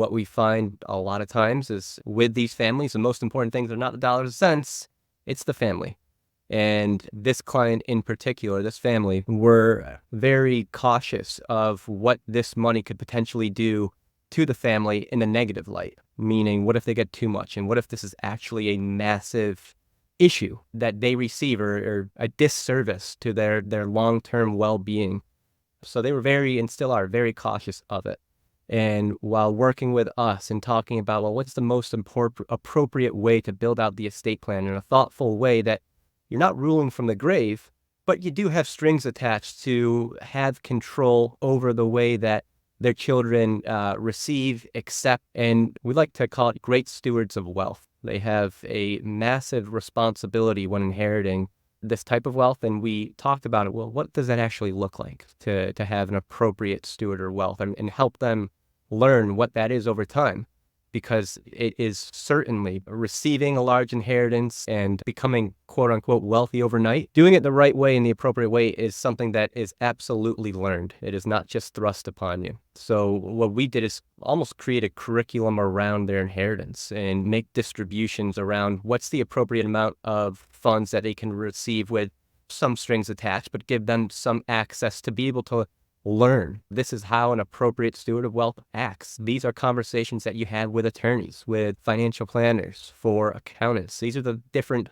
What we find a lot of times is with these families, the most important things are not the dollars and cents, it's the family. And this client in particular, this family, were very cautious of what this money could potentially do to the family in a negative light. Meaning, what if they get too much? And what if this is actually a massive issue that they receive or a disservice to their long-term well-being? So they were very, and still are, very cautious of it. And while working with us and talking about, well, what's the most appropriate way to build out the estate plan in a thoughtful way that you're not ruling from the grave, but you do have strings attached to have control over the way that their children receive, accept, and we like to call it great stewards of wealth. They have a massive responsibility when inheriting this type of wealth, and we talked about it. Well, what does that actually look like to have an appropriate steward or wealth, and help them learn what that is over time? Because it is certainly receiving a large inheritance and becoming quote unquote wealthy overnight. Doing it the right way in the appropriate way is something that is absolutely learned. It is not just thrust upon you. So what we did is almost create a curriculum around their inheritance and make distributions around what's the appropriate amount of funds that they can receive with some strings attached, but give them some access to be able to learn. This is how an appropriate steward of wealth acts. These are conversations that you had with attorneys, with financial planners, for accountants. These are the different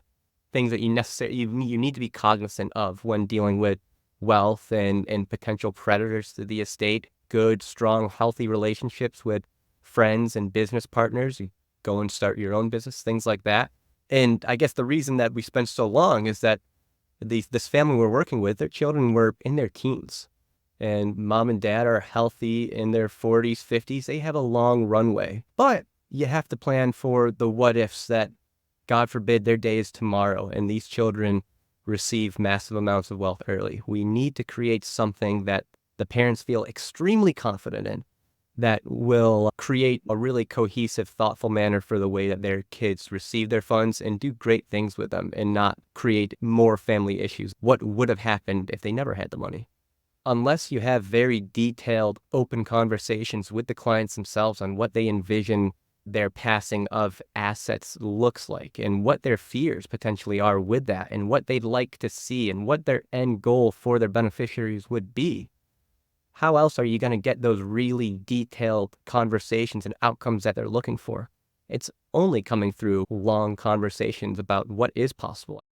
things that you need to be cognizant of when dealing with wealth and potential predators to the estate. Good, strong, healthy relationships with friends and business partners. You go and start your own business, things like that. And I guess the reason that we spent so long is that this family we're working with, their children were in their teens. And mom and dad are healthy in their 40s, 50s. They have a long runway. But you have to plan for the what ifs that, God forbid, their day is tomorrow and these children receive massive amounts of wealth early. We need to create something that the parents feel extremely confident in, that will create a really cohesive, thoughtful manner for the way that their kids receive their funds and do great things with them and not create more family issues. What would have happened if they never had the money? Unless you have very detailed, open conversations with the clients themselves on what they envision their passing of assets looks like and what their fears potentially are with that and what they'd like to see and what their end goal for their beneficiaries would be, how else are you going to get those really detailed conversations and outcomes that they're looking for? It's only coming through long conversations about what is possible.